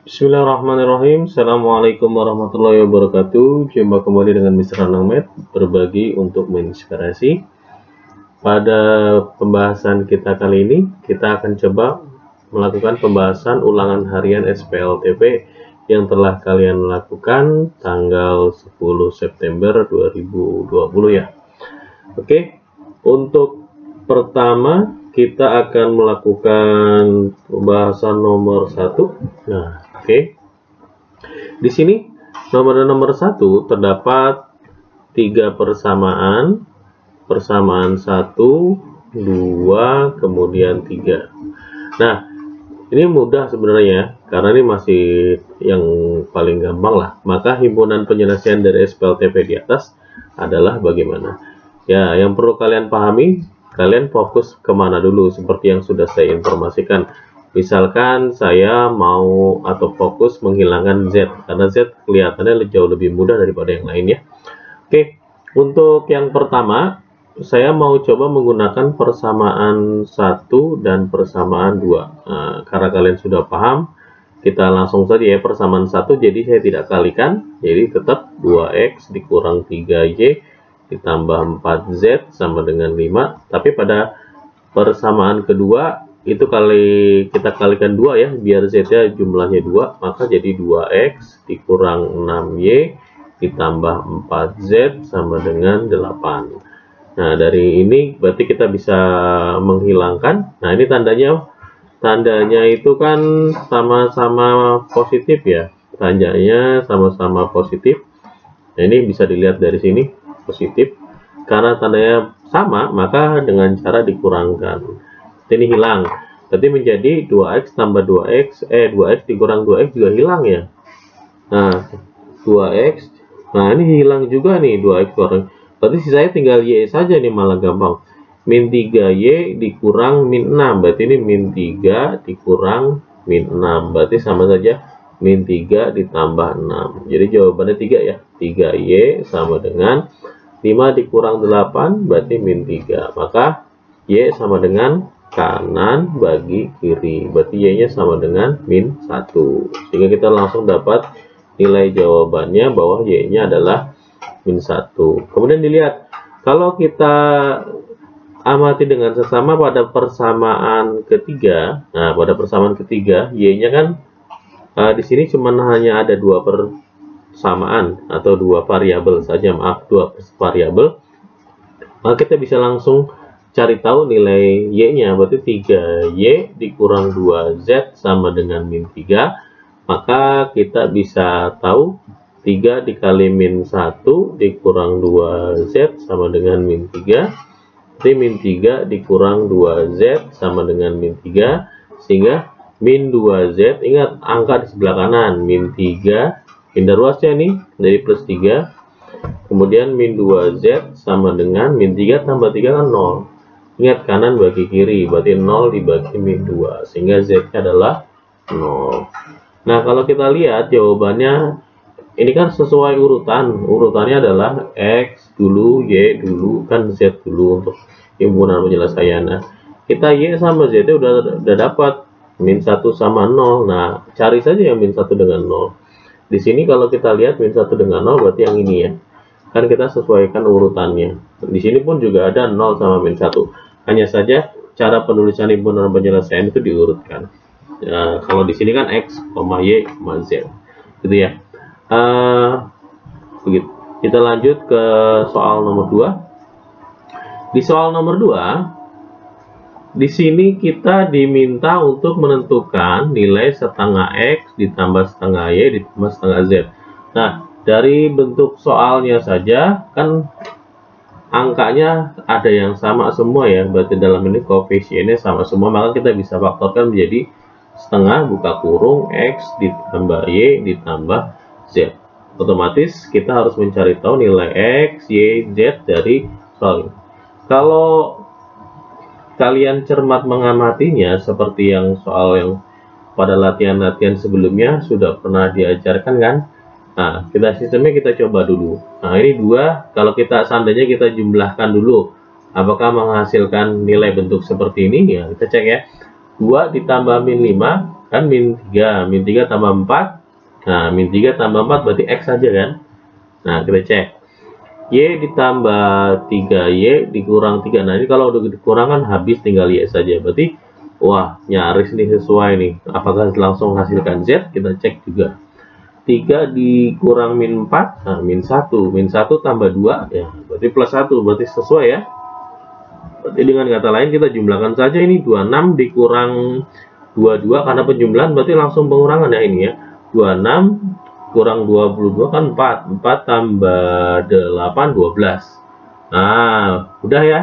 Bismillahirrahmanirrahim. Assalamualaikum warahmatullahi wabarakatuh. Jumpa kembali dengan Mr. Anang Math, berbagi untuk menginspirasi. Pada pembahasan kita kali ini, kita akan coba melakukan pembahasan ulangan harian SPLTP yang telah kalian lakukan tanggal 10 September 2020 ya. Oke, untuk pertama kita akan melakukan pembahasan nomor 1. Nah, oke. Di sini nomor 1 terdapat 3 persamaan. Persamaan 1, 2, kemudian 3. Nah, ini mudah sebenarnya karena ini masih yang paling gampang lah. Maka himpunan penyelesaian dari SPLTP di atas adalah bagaimana? Ya, yang perlu kalian pahami, kalian fokus kemana dulu seperti yang sudah saya informasikan. Misalkan saya mau atau fokus menghilangkan Z, karena Z kelihatannya jauh lebih mudah daripada yang lainnya. Oke, untuk yang pertama, saya mau coba menggunakan persamaan 1 dan persamaan 2. Nah, karena kalian sudah paham, kita langsung saja ya persamaan 1, jadi saya tidak kalikan, jadi tetap 2X dikurang 3Y ditambah 4Z sama dengan 5, tapi pada persamaan kedua itu kita kalikan 2 ya, biar Z-nya jumlahnya 2, maka jadi 2X dikurang 6Y ditambah 4Z sama dengan 8. Nah, dari ini berarti kita bisa menghilangkan. Nah, ini tandanya itu kan sama-sama positif ya. Tandanya sama-sama positif. Nah, ini bisa dilihat dari sini, positif. Karena tandanya sama, maka dengan cara dikurangkan. Ini hilang. Berarti menjadi 2X tambah 2X, 2X dikurang 2X juga hilang ya. Nah, 2X. Nah, ini hilang juga nih 2X kurang. Berarti sisanya tinggal Y saja nih, malah gampang. Min 3Y dikurang min 6. Berarti ini min 3 dikurang min 6. Berarti sama saja min 3 ditambah 6. Jadi jawabannya 3 ya. 3Y sama dengan 5 dikurang 8 berarti min 3. Maka Y sama dengan kanan bagi kiri. Berarti Y-nya sama dengan min 1. Sehingga kita langsung dapat nilai jawabannya bahwa Y-nya adalah min 1. Kemudian dilihat, kalau kita amati dengan sesama pada persamaan ketiga. Nah, pada persamaan ketiga, Y-nya kan di sini cuma hanya ada 2 persamaan atau 2 variabel saja, maaf, 2 variabel. Maka kita bisa langsung cari tahu nilai Y-nya, berarti 3Y dikurang 2Z sama dengan min 3. Maka kita bisa tahu 3 dikali min 1 dikurang 2Z sama dengan min 3. Berarti min 3 dikurang 2Z sama dengan min 3. Sehingga min 2Z, ingat angka di sebelah kanan, min 3, pindah ruasnya nih, dari plus 3. Kemudian min 2Z sama dengan min 3 tambah 3 kan 0. Ingat kanan bagi kiri, berarti 0 dibagi min 2, sehingga Z-nya adalah 0. Nah, kalau kita lihat jawabannya, ini kan sesuai urutan. Urutannya adalah X dulu, Y dulu, kan Z dulu untuk himpunan penyelesaian. Nah, kita Y sama Z udah dapat min 1 sama 0. Nah, cari saja yang min 1 dengan 0. Di sini kalau kita lihat min 1 dengan 0 berarti yang ini ya. Kan kita sesuaikan urutannya. Di sini pun juga ada 0 sama min 1. Hanya saja cara penulisan himpunan penyelesaian itu diurutkan. Nah, kalau di sini kan X, Y, Z. Gitu ya. Begitu. Kita lanjut ke soal nomor 2. Di soal nomor 2, di sini kita diminta untuk menentukan nilai setengah X ditambah setengah Y ditambah setengah Z. Nah, dari bentuk soalnya saja kan angkanya ada yang sama semua ya, berarti dalam ini koefisiennya sama semua, maka kita bisa faktorkan menjadi setengah buka kurung X ditambah Y ditambah Z. Otomatis kita harus mencari tahu nilai X, Y, Z dari soal ini. Kalau kalian cermat mengamatinya seperti yang soal yang pada latihan-latihan sebelumnya sudah pernah diajarkan kan. Nah, sistemnya kita coba dulu. Nah, ini 2, kalau kita seandainya kita jumlahkan dulu, apakah menghasilkan nilai bentuk seperti ini? Ya, kita cek ya. 2 ditambah min 5 kan min 3. Min 3 tambah 4. Nah, min 3 tambah 4 berarti X saja kan. Nah, kita cek. Y ditambah 3Y dikurang 3. Nah, ini kalau udah dikurangan habis tinggal Y saja. Berarti, wah, nyaris nih sesuai nih. Apakah langsung hasilkan Z? Kita cek juga. 3 dikurang min 4, nah, min 1. Min 1 tambah 2, ya, berarti plus 1. Berarti sesuai ya. Berarti dengan kata lain kita jumlahkan saja ini 26 dikurang 22 karena penjumlahan berarti langsung pengurangan ya ini ya. 26 kurang 22 kan 4. 4 tambah 8 12. Nah, udah ya.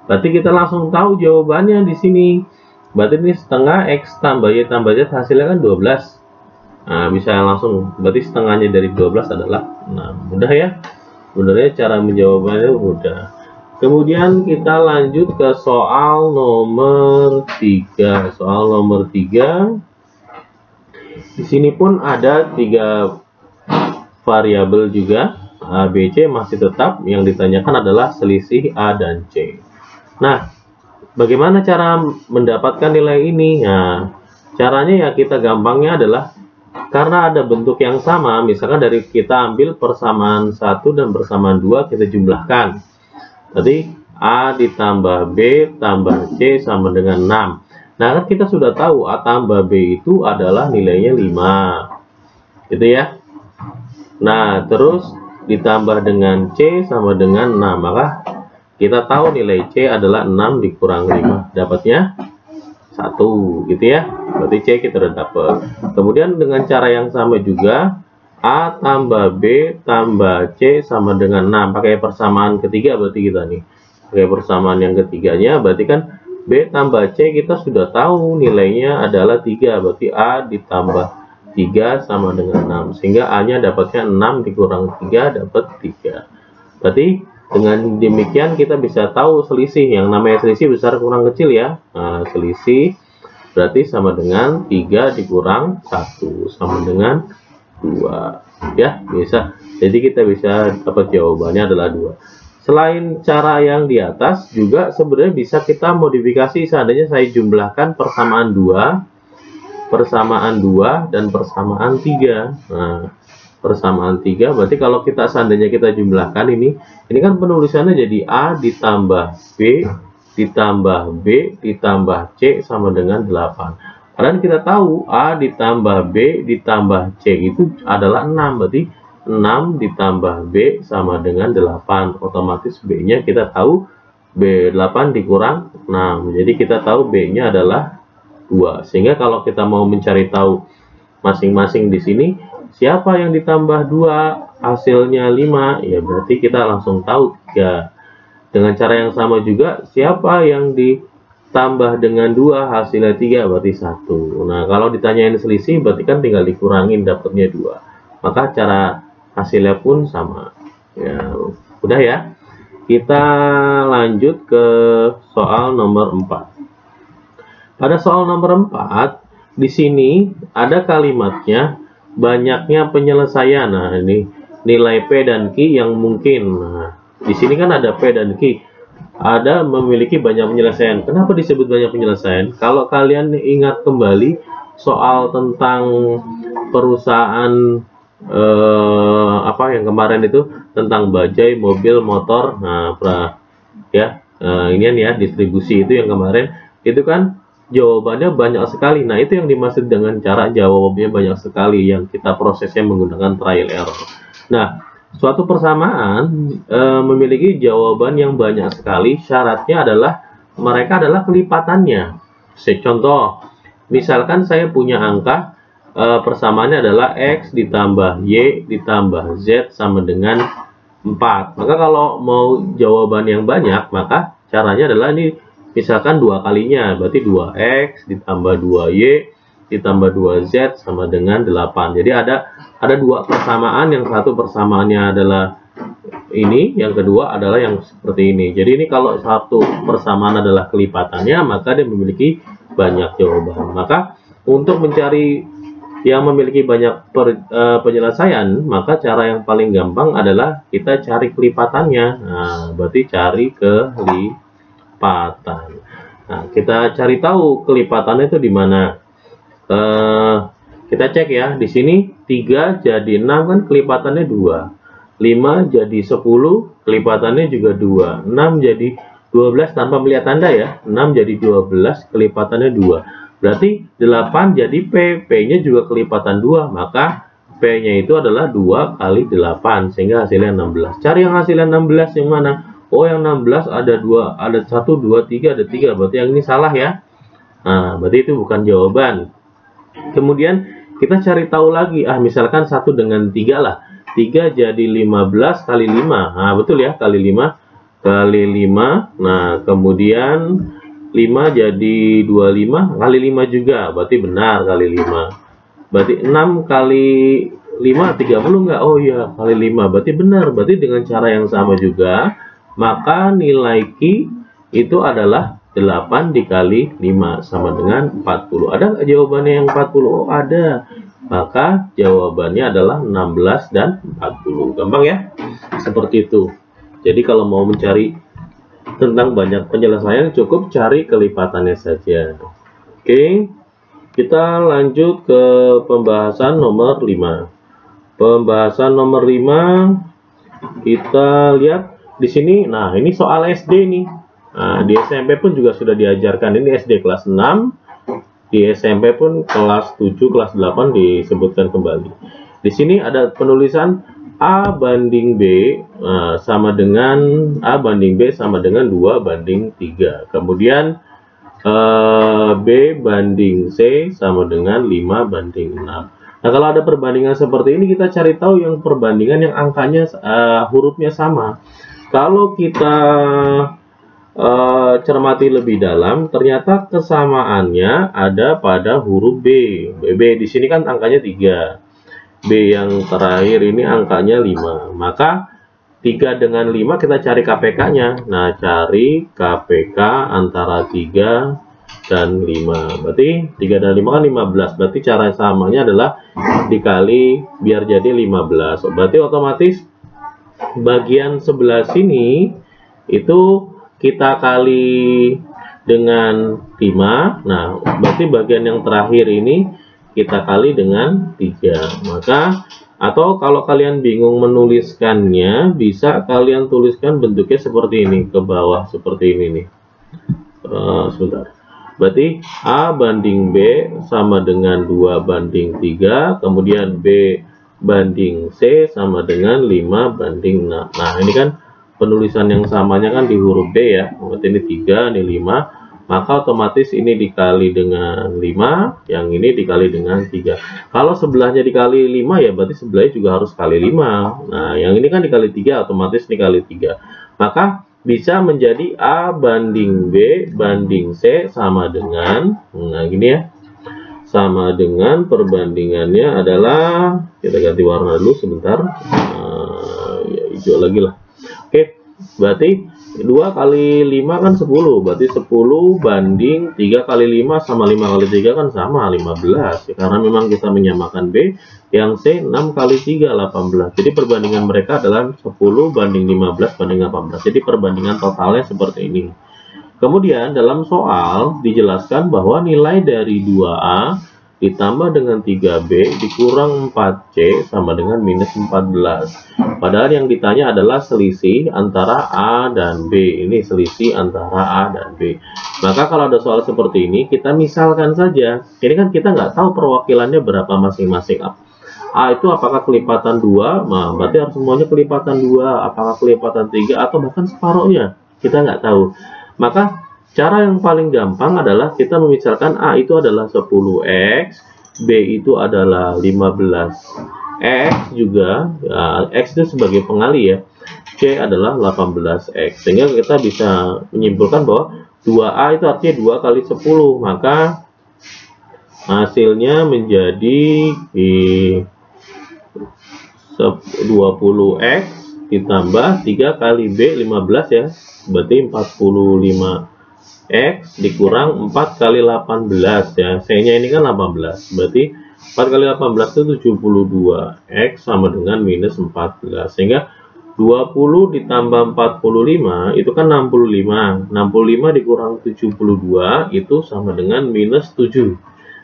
Berarti kita langsung tahu jawabannya di sini. Berarti ini setengah X tambah Y tambah Z hasilnya kan 12. Nah, bisa langsung. Berarti setengahnya dari 12 adalah 6. Mudah ya. Sebenarnya cara menjawabnya mudah. Kemudian kita lanjut ke soal nomor 3. Soal nomor 3. Di sini pun ada 3 variabel juga. A, B, C masih tetap. Yang ditanyakan adalah selisih A dan C. Nah, bagaimana cara mendapatkan nilai ini? Nah, caranya ya kita gampangnya adalah karena ada bentuk yang sama, misalkan dari kita ambil persamaan 1 dan persamaan 2 kita jumlahkan. Jadi A ditambah B tambah C sama dengan 6. Nah, kan kita sudah tahu A tambah B itu adalah nilainya 5. Gitu ya. Nah, terus ditambah dengan C sama dengan 6. Maka kita tahu nilai C adalah 6 dikurang 5. Dapatnya 1. Gitu ya. Berarti C kita udah dapat. Kemudian dengan cara yang sama juga, A tambah B tambah C sama dengan 6. Pakai persamaan ketiga berarti kita nih. Pakai persamaan yang ketiganya berarti kan B tambah C kita sudah tahu nilainya adalah 3. Berarti A ditambah 3 sama dengan 6. Sehingga A-nya dapatnya 6 dikurang 3 dapat 3. Berarti dengan demikian kita bisa tahu selisih. Yang namanya selisih besar kurang kecil ya. Nah, selisih berarti sama dengan 3 dikurang 1 sama dengan 2. Ya, bisa. Jadi kita bisa dapat jawabannya adalah 2. Selain cara yang di atas, juga sebenarnya bisa kita modifikasi seandainya saya jumlahkan persamaan 2, dan persamaan 3. Nah, persamaan 3 berarti kalau kita seandainya kita jumlahkan ini kan penulisannya jadi A ditambah B ditambah B ditambah C sama dengan 8. Karena kita tahu A ditambah B ditambah C itu adalah 6. Berarti 6 ditambah B sama dengan 8. Otomatis B-nya kita tahu B8 dikurang 6. Jadi kita tahu B-nya adalah 2. Sehingga kalau kita mau mencari tahu masing-masing di sini siapa yang ditambah 2 hasilnya 5, ya berarti kita langsung tahu 3. Dengan cara yang sama juga siapa yang ditambah dengan 2 hasilnya 3 berarti 1. Nah, kalau ditanyain selisih berarti kan tinggal dikurangin dapatnya 2. Maka cara hasilnya pun sama. Ya, udah ya. Kita lanjut ke soal nomor 4. Pada soal nomor 4, di sini ada kalimatnya banyaknya penyelesaian. Nah, ini nilai P dan Q yang mungkin. Nah, di sini kan ada P dan Q. Ada memiliki banyak penyelesaian. Kenapa disebut banyak penyelesaian? Kalau kalian ingat kembali soal tentang perusahaan apa yang kemarin itu tentang bajai, mobil, motor. Nah, ini ya distribusi itu yang kemarin itu kan jawabannya banyak sekali. Nah, itu yang dimaksud dengan cara jawabnya banyak sekali yang kita prosesnya menggunakan trial error. Nah, suatu persamaan memiliki jawaban yang banyak sekali. Syaratnya adalah mereka adalah kelipatannya. Contoh, misalkan saya punya angka persamaannya adalah X ditambah Y ditambah Z sama dengan 4. Maka kalau mau jawaban yang banyak, maka caranya adalah ini misalkan 2 kalinya, berarti 2X ditambah 2Y ditambah 2Z sama dengan 8. Jadi ada 2 persamaan, yang satu persamaannya adalah ini, yang kedua adalah yang seperti ini. Jadi ini kalau satu persamaan adalah kelipatannya, maka dia memiliki banyak jawaban. Maka untuk mencari yang memiliki banyak penyelesaian, maka cara yang paling gampang adalah kita cari kelipatannya. Nah, berarti cari kelipatan. Nah, kita cari tahu kelipatannya itu di mana. Kita cek ya, di sini 3 jadi 6 kan kelipatannya 2. 5 jadi 10, kelipatannya juga 2. 6 jadi 12 tanpa melihat tanda ya. 6 jadi 12, kelipatannya 2. Berarti 8 jadi P. P-nya juga kelipatan 2, maka P-nya itu adalah 2 kali 8, sehingga hasilnya 16. Cari yang hasilnya 16 yang mana? Oh, yang 16 ada 2, ada 1, 2, 3, ada 3. Berarti yang ini salah ya. Nah, berarti itu bukan jawaban. Kemudian kita cari tahu lagi, misalkan 1 dengan 3 lah. 3 jadi 15 kali 5. Nah, betul ya, kali 5 kali 5. Nah, kemudian 5 jadi 25 kali 5 juga. Berarti benar kali 5. Berarti 6 kali 5 30 enggak? Oh iya, kali 5. Berarti benar. Berarti dengan cara yang sama juga, maka nilai Q itu adalah 8 dikali 5 sama dengan 40. Ada jawabannya yang 40? Oh, ada. Maka jawabannya adalah 16 dan 40. Gampang ya? Seperti itu. Jadi kalau mau mencari tentang banyak penyelesaian, cukup cari kelipatannya saja. Oke. Kita lanjut ke pembahasan nomor 5. Pembahasan nomor 5, kita lihat di sini. Nah, ini soal SD nih. Nah, di SMP pun juga sudah diajarkan. Ini SD kelas 6, di SMP pun kelas 7, kelas 8 disebutkan kembali. Di sini ada penulisan A banding B sama dengan A banding B sama dengan 2 banding 3. Kemudian B banding C sama dengan 5 banding 6. Nah, kalau ada perbandingan seperti ini, kita cari tahu yang perbandingan yang angkanya hurufnya sama. Kalau kita cermati lebih dalam, ternyata kesamaannya ada pada huruf B. B di sini kan angkanya 3. B yang terakhir ini angkanya 5. Maka 3 dengan 5 kita cari KPK-nya. Nah, cari KPK antara 3 dan 5. Berarti 3 dan 5 kan 15. Berarti cara samanya adalah dikali biar jadi 15. Berarti otomatis bagian sebelah sini itu kita kali dengan 5. Nah, berarti bagian yang terakhir ini kita kali dengan 3. Maka, atau kalau kalian bingung menuliskannya, bisa kalian tuliskan bentuknya seperti ini, ke bawah seperti ini nih. Sebentar. Berarti A banding B sama dengan 2 banding 3. Kemudian B banding C sama dengan 5 banding 6. Nah, ini kan penulisan yang samanya kan di huruf B ya. Berarti ini 3, ini 5. Maka otomatis ini dikali dengan 5, yang ini dikali dengan 3. Kalau sebelahnya dikali 5 ya berarti sebelahnya juga harus kali 5. Nah, yang ini kan dikali 3, otomatis dikali 3. Maka bisa menjadi A banding B banding C sama dengan, nah gini ya, sama dengan perbandingannya adalah, kita ganti warna dulu sebentar, ya hijau lagi lah. Oke, berarti 2 kali 5 kan 10, berarti 10 banding 3 kali 5 sama 5 kali 3 kan sama 15 ya, karena memang kita menyamakan B. Yang C 6 kali 3 18. Jadi perbandingan mereka adalah 10 banding 15 banding 18. Jadi perbandingan totalnya seperti ini. Kemudian dalam soal dijelaskan bahwa nilai dari 2A ditambah dengan 3B dikurang 4C sama dengan minus 14. Padahal yang ditanya adalah selisih antara A dan B. Ini selisih antara A dan B. Maka kalau ada soal seperti ini, kita misalkan saja. Ini kan kita nggak tahu perwakilannya berapa masing-masing. A itu apakah kelipatan 2? Nah, berarti harus semuanya kelipatan 2. Apakah kelipatan 3 atau bahkan separuhnya? Kita nggak tahu. Maka cara yang paling gampang adalah kita memisalkan A itu adalah 10X, B itu adalah 15X juga, ya, X itu sebagai pengali ya, C adalah 18X. Sehingga kita bisa menyimpulkan bahwa 2A itu artinya 2 kali 10, maka hasilnya menjadi 20X ditambah 3 kali B 15 ya, berarti 45X dikurang 4 kali 18 ya, C-nya ini kan 18, berarti 4 kali 18 itu 72X sama dengan minus 14, sehingga 20 ditambah 45 itu kan 65 dikurang 72 itu sama dengan minus 7.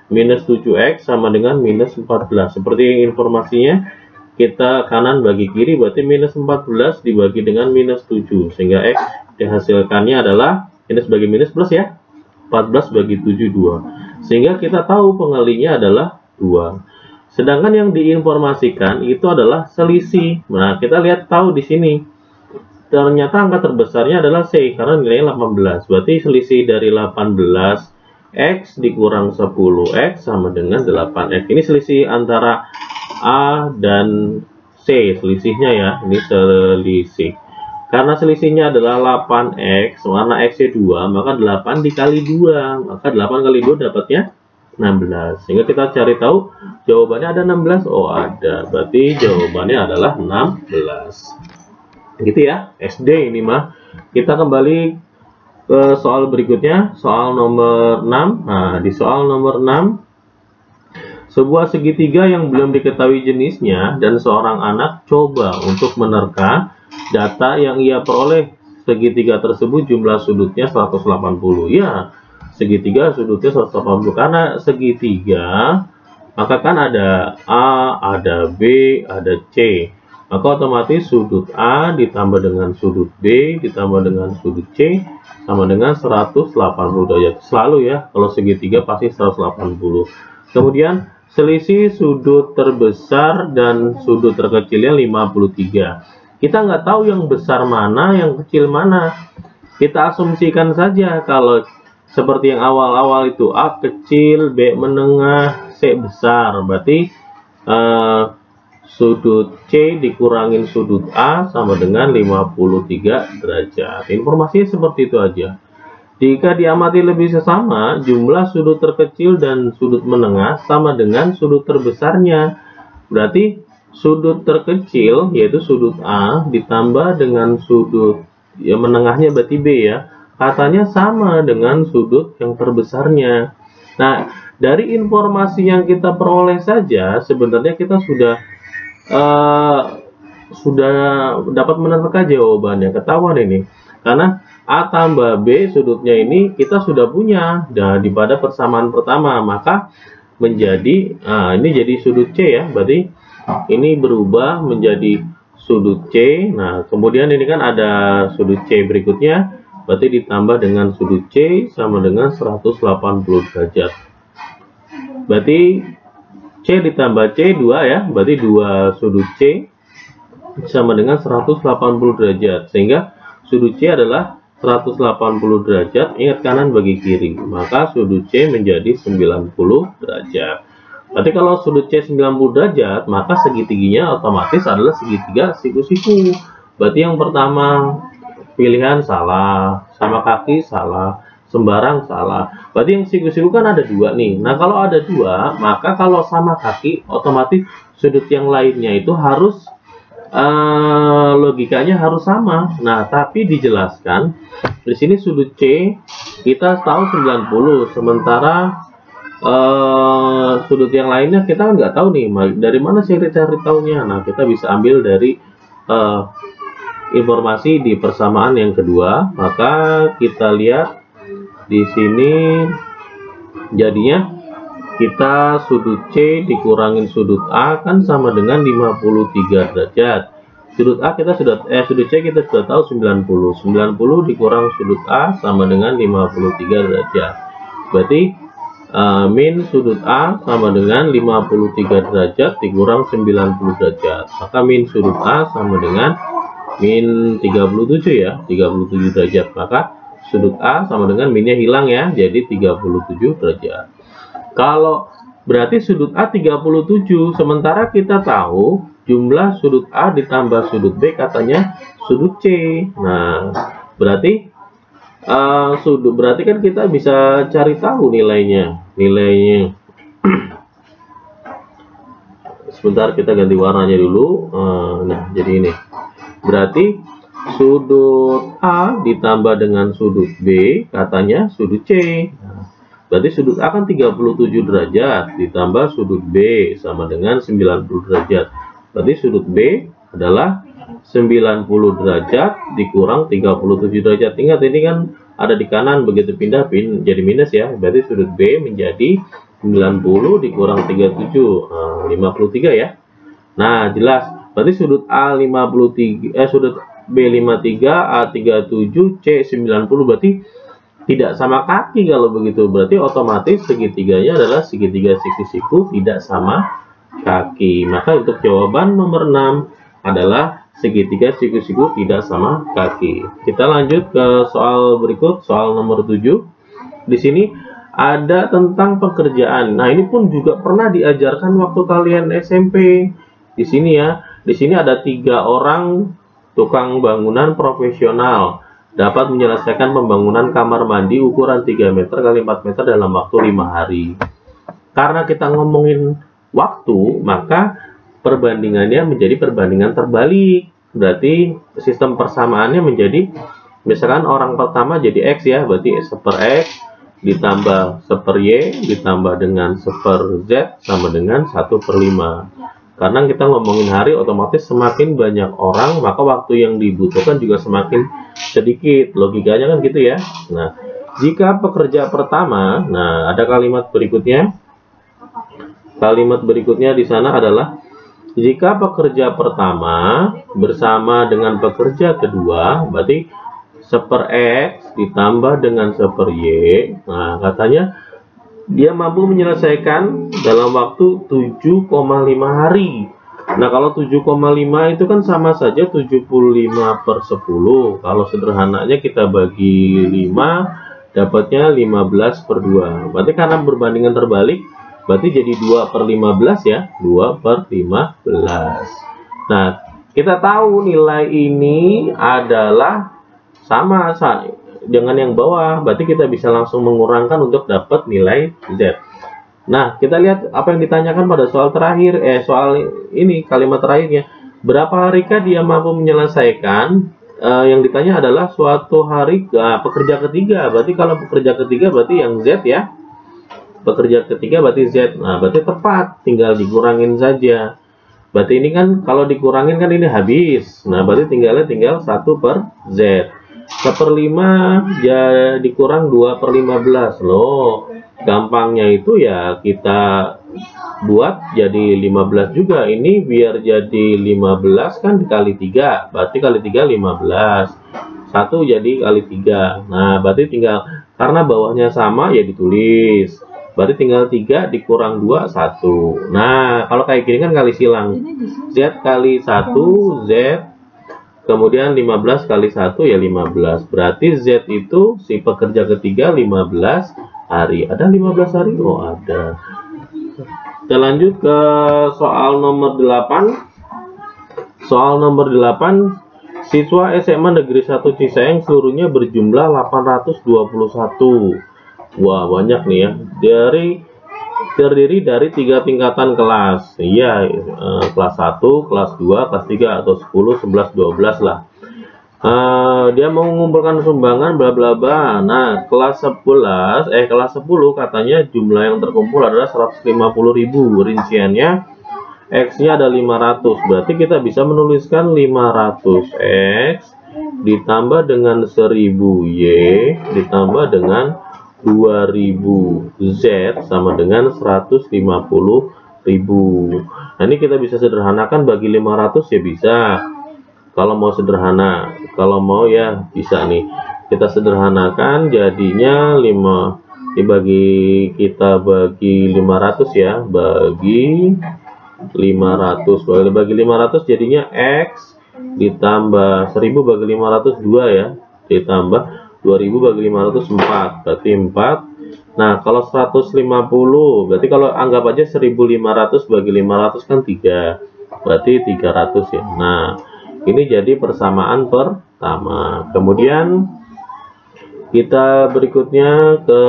minus 7x sama dengan minus 14. Seperti informasinya, kita kanan bagi kiri, berarti minus 14 dibagi dengan minus 7, sehingga x dihasilkannya adalah minus bagi minus plus ya, 14 bagi 7, 2. Sehingga kita tahu pengalinya adalah 2. Sedangkan yang diinformasikan itu adalah selisih. Nah, kita lihat tahu di sini. Ternyata angka terbesarnya adalah C karena nilainya 18. Berarti selisih dari 18 X dikurang 10X sama dengan 8X. Ini selisih antara A dan C, selisihnya ya. Ini selisih. Karena selisihnya adalah 8X, warna X-nya 2, maka 8 dikali 2. Maka 8 kali 2 dapatnya 16. Sehingga kita cari tahu jawabannya ada 16. Oh, ada. Berarti jawabannya adalah 16. Gitu ya, SD ini mah. Kita kembali ke soal berikutnya, soal nomor 6. Nah, di soal nomor 6, sebuah segitiga yang belum diketahui jenisnya dan seorang anak coba untuk menerka data yang ia peroleh. Segitiga tersebut jumlah sudutnya 180. Ya, segitiga sudutnya 180 karena segitiga, maka kan ada A, ada B, ada C. Maka otomatis sudut A ditambah dengan sudut B ditambah dengan sudut C sama dengan 180 derajat. Selalu ya, kalau segitiga pasti 180. Kemudian selisih sudut terbesar dan sudut terkecilnya 53. Kita nggak tahu yang besar mana, yang kecil mana. Kita asumsikan saja kalau seperti yang awal-awal itu A kecil, B menengah, C besar. Berarti sudut C dikurangin sudut A sama dengan 53 derajat. Informasinya seperti itu aja. Jika diamati lebih sesama, jumlah sudut terkecil dan sudut menengah sama dengan sudut terbesarnya. Berarti sudut terkecil yaitu sudut A ditambah dengan sudut ya menengahnya berarti B ya. Katanya sama dengan sudut yang terbesarnya. Nah, dari informasi yang kita peroleh saja sebenarnya kita sudah dapat menerka jawabannya, ketahuan ini. Karena A tambah B sudutnya ini kita sudah punya pada persamaan pertama, maka menjadi ini jadi sudut C ya, berarti ini berubah menjadi sudut C. Nah, kemudian ini kan ada sudut C berikutnya, berarti ditambah dengan sudut C sama dengan 180 derajat. Berarti C ditambah C 2 ya, berarti 2 sudut C sama dengan 180 derajat. Sehingga sudut C adalah 180 derajat, ingat kanan bagi kiri. Maka sudut C menjadi 90 derajat. Berarti kalau sudut C 90 derajat, maka segitiganya otomatis adalah segitiga siku-siku. Berarti yang pertama pilihan salah, sama kaki salah, sembarang salah. Berarti yang siku-siku kan ada 2 nih. Nah, kalau ada 2, maka kalau sama kaki otomatis sudut yang lainnya itu harus logikanya harus sama. Nah, tapi dijelaskan di sini sudut C kita tahu 90, sementara sudut yang lainnya kita nggak tahu nih. Dari mana sih cari tahunya? Nah, kita bisa ambil dari informasi di persamaan yang kedua. Maka kita lihat di sini jadinya kita sudut C dikurangin sudut A kan sama dengan 53 derajat. Sudut A kita sudah sudut C kita sudah tahu 90. 90 dikurang sudut A sama dengan 53 derajat. Berarti min sudut A sama dengan 53 derajat dikurang 90 derajat. Maka min sudut A sama dengan min 37 ya, 37 derajat. Maka sudut A sama dengan minnya hilang ya, jadi 37 derajat. Kalau berarti sudut A 37, sementara kita tahu jumlah sudut A ditambah sudut B katanya sudut C. Nah, berarti berarti kan kita bisa cari tahu nilainya. Sebentar kita ganti warnanya dulu. Nah, jadi ini. Berarti sudut A ditambah dengan sudut B katanya sudut C. Nah, berarti sudut A kan 37 derajat ditambah sudut B sama dengan 90 derajat. Berarti sudut B adalah 90 derajat dikurang 37 derajat. Ingat ini kan ada di kanan, begitu pindah jadi minus ya. Berarti sudut B menjadi 90 dikurang 37, 53 ya. Nah, jelas. Berarti sudut A53, sudut B53, A37, C90 berarti tidak sama kaki kalau begitu. Berarti otomatis segitiganya adalah segitiga siku-siku tidak sama kaki. Maka untuk jawaban nomor 6 adalah segitiga siku-siku tidak sama kaki. Kita lanjut ke soal berikut, soal nomor 7. Di sini ada tentang pekerjaan. Nah, ini pun juga pernah diajarkan waktu kalian SMP. Di sini ya, di sini ada 3 orang tukang bangunan profesional dapat menyelesaikan pembangunan kamar mandi ukuran 3 meter kali 4 meter dalam waktu 5 hari. Karena kita ngomongin waktu, maka perbandingannya menjadi perbandingan terbalik. Berarti sistem persamaannya menjadi, misalkan orang pertama jadi X ya, berarti 1/X ditambah 1/Y ditambah dengan 1/Z sama dengan 1/5. Karena kita ngomongin hari, otomatis semakin banyak orang, maka waktu yang dibutuhkan juga semakin sedikit. Logikanya kan gitu ya. Nah, jika pekerja pertama, nah ada kalimat berikutnya. Kalimat berikutnya di sana adalah jika pekerja pertama bersama dengan pekerja kedua, berarti 1/X ditambah dengan 1/Y. Nah, katanya dia mampu menyelesaikan dalam waktu 7,5 hari. Nah, kalau 7,5 itu kan sama saja 75/10. Kalau sederhananya kita bagi 5, dapatnya 15/2. Berarti karena berbandingan terbalik, berarti jadi 2/15 ya, 2/15. Nah, kita tahu nilai ini adalah sama dengan yang bawah, berarti kita bisa langsung mengurangkan untuk dapat nilai Z. Nah, kita lihat apa yang ditanyakan pada soal terakhir, soal ini kalimat terakhirnya. Berapa harikah dia mampu menyelesaikan? Yang ditanya adalah suatu hari pekerja ketiga. Berarti kalau pekerja ketiga berarti yang Z ya. Pekerja ketiga berarti Z. Nah, berarti tepat, tinggal dikurangin saja. Berarti ini kan kalau dikurangin kan ini habis. Nah, berarti tinggal 1/Z. 1/5 ya dikurang 2/15 loh. Gampangnya itu ya kita buat jadi 15 juga. Ini biar jadi 15 kan dikali 3, berarti kali 3 15. 1 jadi kali 3. Nah, berarti tinggal karena bawahnya sama ya ditulis. Berarti tinggal 3 dikurang 2 1. Nah, kalau kayak gini kan kali silang. Z kali 1 Z. Kemudian 15 kali 1 ya 15. Berarti Z itu si pekerja ketiga 15 hari. Ada 15 hari? Oh, ada. Kita lanjut ke soal nomor 8. Soal nomor 8. Siswa SMA Negeri 1 Cisaeng seluruhnya berjumlah 821. Wah, banyak nih ya. Terdiri dari 3 tingkatan kelas. Iya, kelas 1, kelas 2, kelas 3 atau 10, 11, 12 lah. Dia mau mengumpulkan sumbangan bla bla bla. Nah, kelas 10 katanya jumlah yang terkumpul adalah 150.000. Rinciannya X-nya ada 500. Berarti kita bisa menuliskan 500X ditambah dengan 1000Y ditambah dengan 2000Z sama dengan 150.000. Nah, ini kita bisa sederhanakan bagi 500 ya bisa. Kalau mau sederhana, kalau mau ya bisa nih. Kita sederhanakan jadinya 5 dibagi kita bagi 500 ya, bagi 500. Bagi 500 jadinya X ditambah 1000 bagi 500 2 ya, ditambah 2000 bagi 500 4, berarti 4. Nah, kalau 150 berarti kalau anggap aja 1500 bagi 500 kan 3, berarti 300 ya. Nah, ini jadi persamaan pertama. Kemudian kita berikutnya ke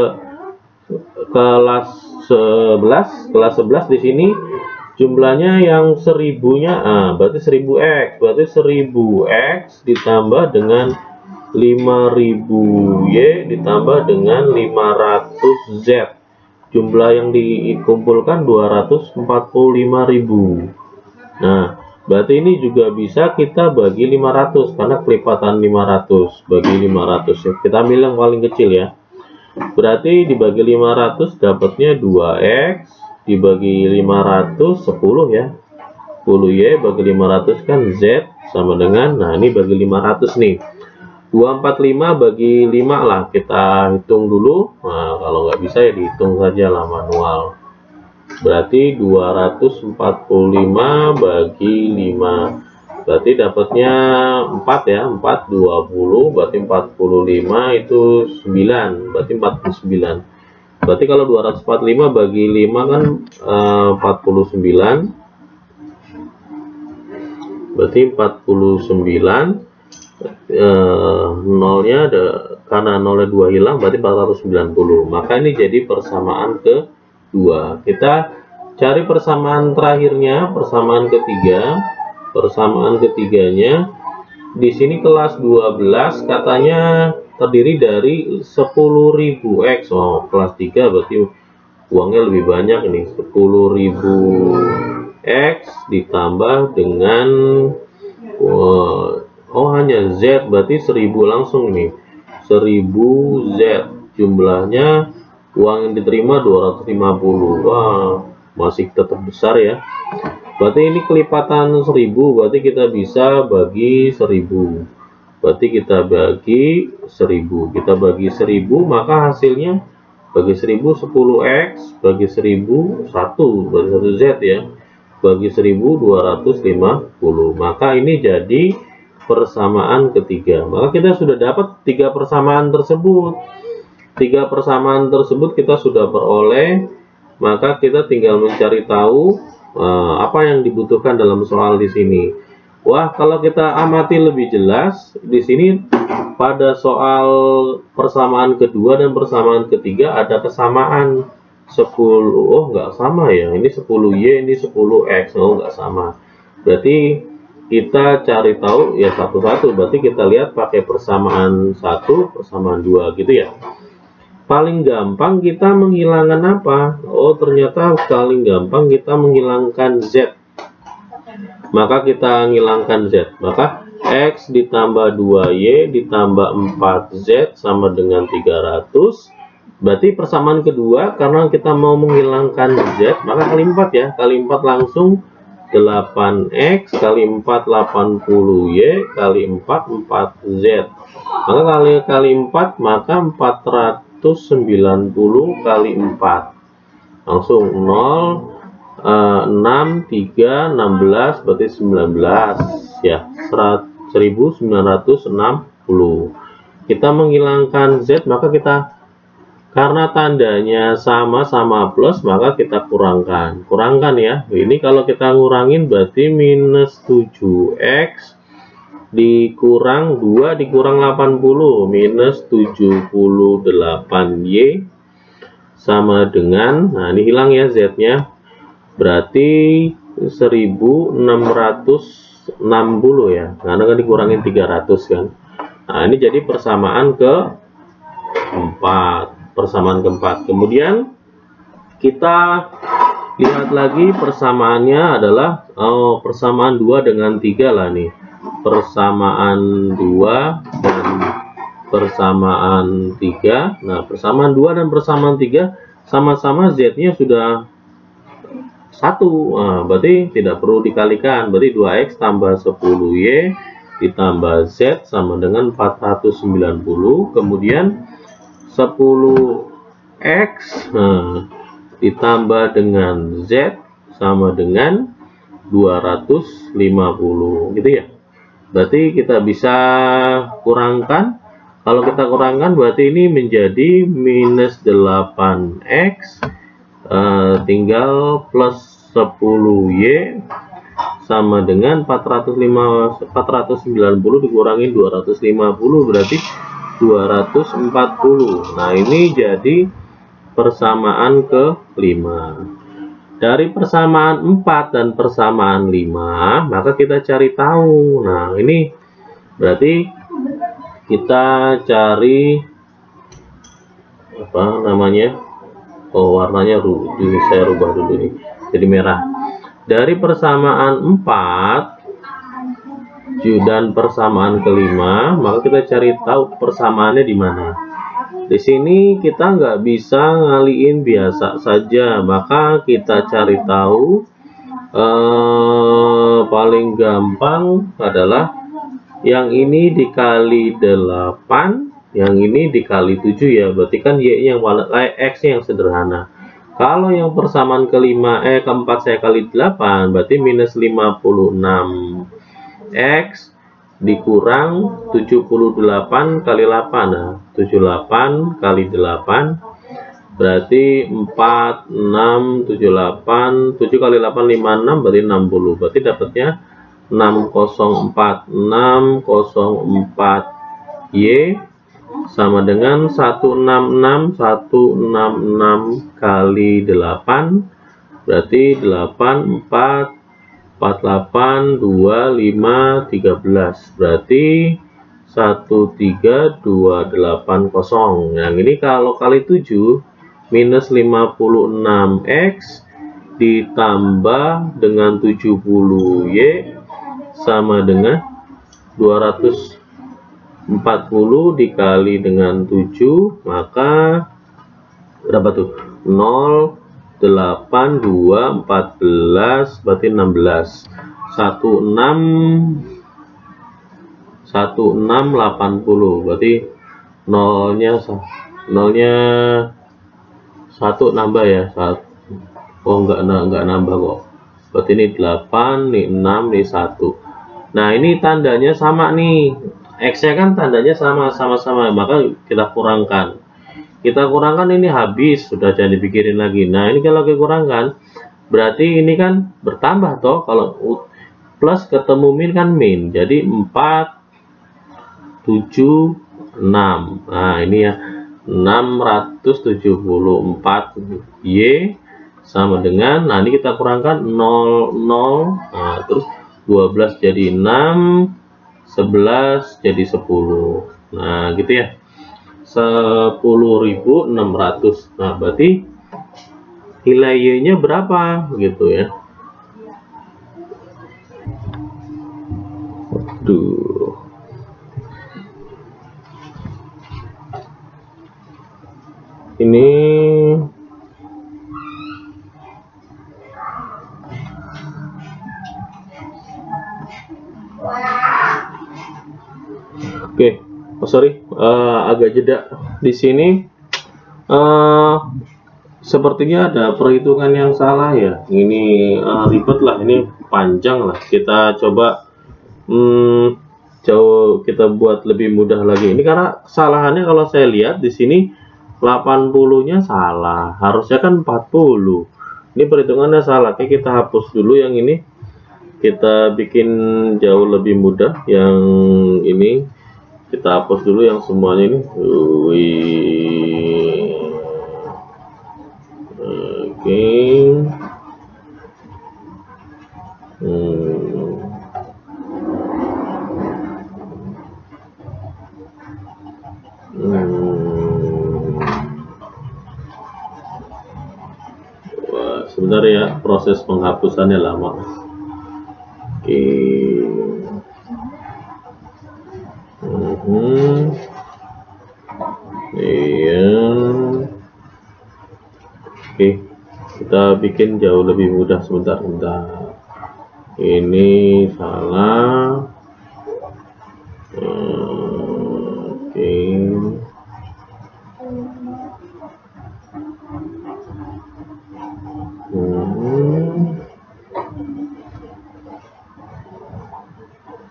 kelas 11. Kelas 11 di sini jumlahnya yang 1000-nya berarti 1000X, berarti 1000X ditambah dengan 5000Y ditambah dengan 500Z. Jumlah yang dikumpulkan 245.000. Nah, berarti ini juga bisa kita bagi 500 karena kelipatan 500 bagi 500 ya. Kita ambil yang paling kecil ya. Berarti dibagi 500 dapatnya 2x, dibagi 500 10 ya. 10y bagi 500 kan z sama dengan, nah ini bagi 500 nih. 245 bagi 5 lah, kita hitung dulu. Nah, kalau nggak bisa ya dihitung saja lah manual. Berarti 245 bagi 5. Berarti dapatnya 4 ya, 4 20, berarti 45 itu 9, berarti 49. Berarti kalau 245 bagi 5 kan 49. Berarti 49, nolnya ada, karena nolnya 2 hilang, berarti 490. Maka ini jadi persamaan kedua. Kita cari persamaan terakhirnya, persamaan ketiga. Persamaan ketiganya di sini kelas 12 katanya terdiri dari 10.000x. Oh, kelas 3 berarti uangnya lebih banyak ini. 10.000x ditambah dengan hanya z, berarti 1000 langsung nih. 1000 z, jumlahnya uang yang diterima 250. Wah, masih tetap besar ya. Berarti ini kelipatan 1000, berarti kita bisa bagi 1000. Berarti kita bagi 1000. Kita bagi 1000, maka hasilnya bagi 1000 10x, bagi 1000 1, berarti 1 z ya. Bagi 1000 250. Maka ini jadi persamaan ketiga. Maka kita sudah dapat 3 persamaan tersebut. 3 persamaan tersebut kita sudah peroleh. Maka kita tinggal mencari tahu apa yang dibutuhkan dalam soal di sini. Wah, kalau kita amati lebih jelas di sini pada soal persamaan kedua dan persamaan ketiga ada kesamaan 10. Oh, nggak sama ya. Ini 10y, ini 10x. Oh, nggak sama. Berarti kita cari tahu ya satu-satu. Berarti kita lihat pakai persamaan 1, persamaan 2 gitu ya. Paling gampang kita menghilangkan apa? Oh, ternyata paling gampang kita menghilangkan z. Maka kita menghilangkan z. Maka x ditambah 2y ditambah 4z sama dengan 300. Berarti persamaan kedua, karena kita mau menghilangkan z, maka kali 4 ya. Kali 4 langsung 8x, kali 4 80y, kali 4 4z. Maka kali 4, maka 490 kali 4 langsung 0, 6, 3, 16 berarti 19 ya, 1960. Kita menghilangkan z, maka kita, karena tandanya sama-sama plus, maka kita kurangkan ya. Ini kalau kita ngurangin berarti minus 7x dikurang 2 dikurang 80, minus 78y sama dengan, nah ini hilang ya z-nya, berarti 1660 ya, karena kan dikurangin 300 kan. Nah, ini jadi persamaan keempat. Kemudian kita lihat lagi persamaannya adalah persamaan 2 dengan 3 lah nih. Persamaan 2 dan persamaan 3. Nah, persamaan 2 dan persamaan 3 sama-sama z-nya sudah 1. Nah, berarti tidak perlu dikalikan. Berarti 2x tambah 10y ditambah z sama dengan 490. Kemudian 10x ditambah dengan z sama dengan 250 gitu ya. Berarti kita bisa kurangkan. Kalau kita kurangkan berarti ini menjadi minus 8x, tinggal plus 10y sama dengan 490 dikurangin 250 berarti 240. Nah, ini jadi persamaan kelima. Dari persamaan 4 dan persamaan 5, maka kita cari tahu. Nah, ini berarti kita cari apa namanya? Oh, warnanya saya rubah dulu nih jadi merah. Dari persamaan 4 dan persamaan kelima, maka kita cari tahu persamaannya di mana. Di sini kita nggak bisa ngaliin biasa saja, maka kita cari tahu paling gampang adalah yang ini dikali 8, yang ini dikali 7 ya, berarti kan Y-nya yang X-nya yang sederhana. Kalau yang persamaan keempat saya kali 8, berarti minus 56X dikurang 78 kali 8. Nah, 78 kali 8 berarti 4, 6, 78, 7 kali 8, 56, berarti 60. Berarti dapatnya 604. 604 Y sama dengan 166. 166 kali 8 berarti 8, 4, 48, 2, 5, 13. Berarti 13280. Yang ini kalau kali 7, minus 56X ditambah dengan 70Y sama dengan 240 dikali dengan 7, maka berapa tuh? 0, 8, 2, 14, berarti 16. 1680, berarti nolnya 1 nambah ya. Oh enggak nambah kok. Berarti ini 8, ini 6, ini 1. Nah, ini tandanya sama nih. X-nya kan tandanya sama-sama, maka kita kurangkan. Kita kurangkan, ini habis, sudah jangan dipikirin lagi. Nah, ini kalau dikurangkan, berarti ini kan bertambah toh. Kalau plus ketemu min kan min. Jadi 4, 7, 6. Nah, ini ya 674 Y sama dengan, nah ini kita kurangkan 0, 0. Nah, terus 12 jadi 6, 11 jadi 10. Nah, gitu ya. 10.600. Nah, berarti nilai Y-nya berapa gitu ya. Waduh. Ini oke, sorry, agak jeda di sini. Sepertinya ada perhitungan yang salah ya. Ini ribet lah, ini panjang lah. Kita coba kita buat lebih mudah lagi. Ini karena kesalahannya kalau saya lihat di sini 80-nya salah, harusnya kan 40. Ini perhitungannya salah. Oke, kita hapus dulu yang ini. Kita bikin jauh lebih mudah. Yang ini kita hapus dulu yang semuanya ini. Oke. Wah, sebentar ya, proses penghapusannya lama. Oke. Iya. Oke, kita bikin jauh lebih mudah. Sebentar. Ini salah. Oke.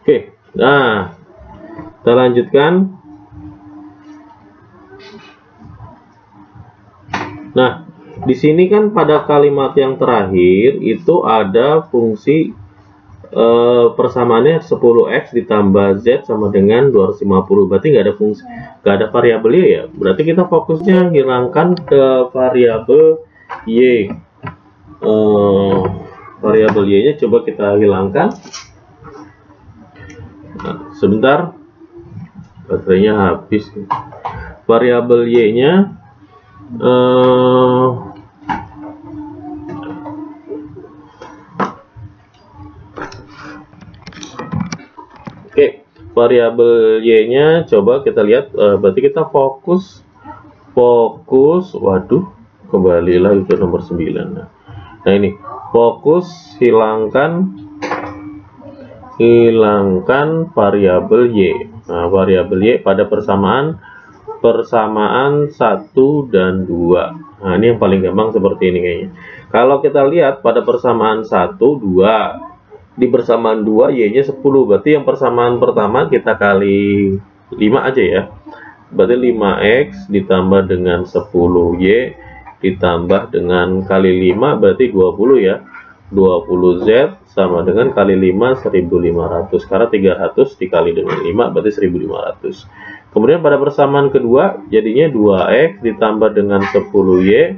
Oke, nah kita lanjutkan. Nah, di sini kan pada kalimat yang terakhir itu ada fungsi persamaannya 10x ditambah z sama dengan 250. Berarti nggak ada fungsi, nggak ada variabelnya ya. Berarti kita fokusnya hilangkan ke variabel y. Variabel y-nya coba kita hilangkan. Nah, sebentar, baterainya habis. Variabel y-nya variabel y-nya coba kita lihat. Berarti kita fokus fokus, waduh, kembali lagi ke nomor 9. Nah ini fokus, hilangkan variabel Y. Nah, variabel Y pada persamaan 1 dan 2. Nah, ini yang paling gampang seperti ini kayaknya. Kalau kita lihat pada persamaan 1, 2, di persamaan 2 Y-nya 10. Berarti yang persamaan pertama kita kali 5 aja ya. Berarti 5X ditambah dengan 10Y ditambah dengan kali 5 berarti 20 ya. 20Z sama dengan kali 5 1500, karena 300 dikali dengan 5 berarti 1500. Kemudian pada persamaan kedua jadinya 2X ditambah dengan 10Y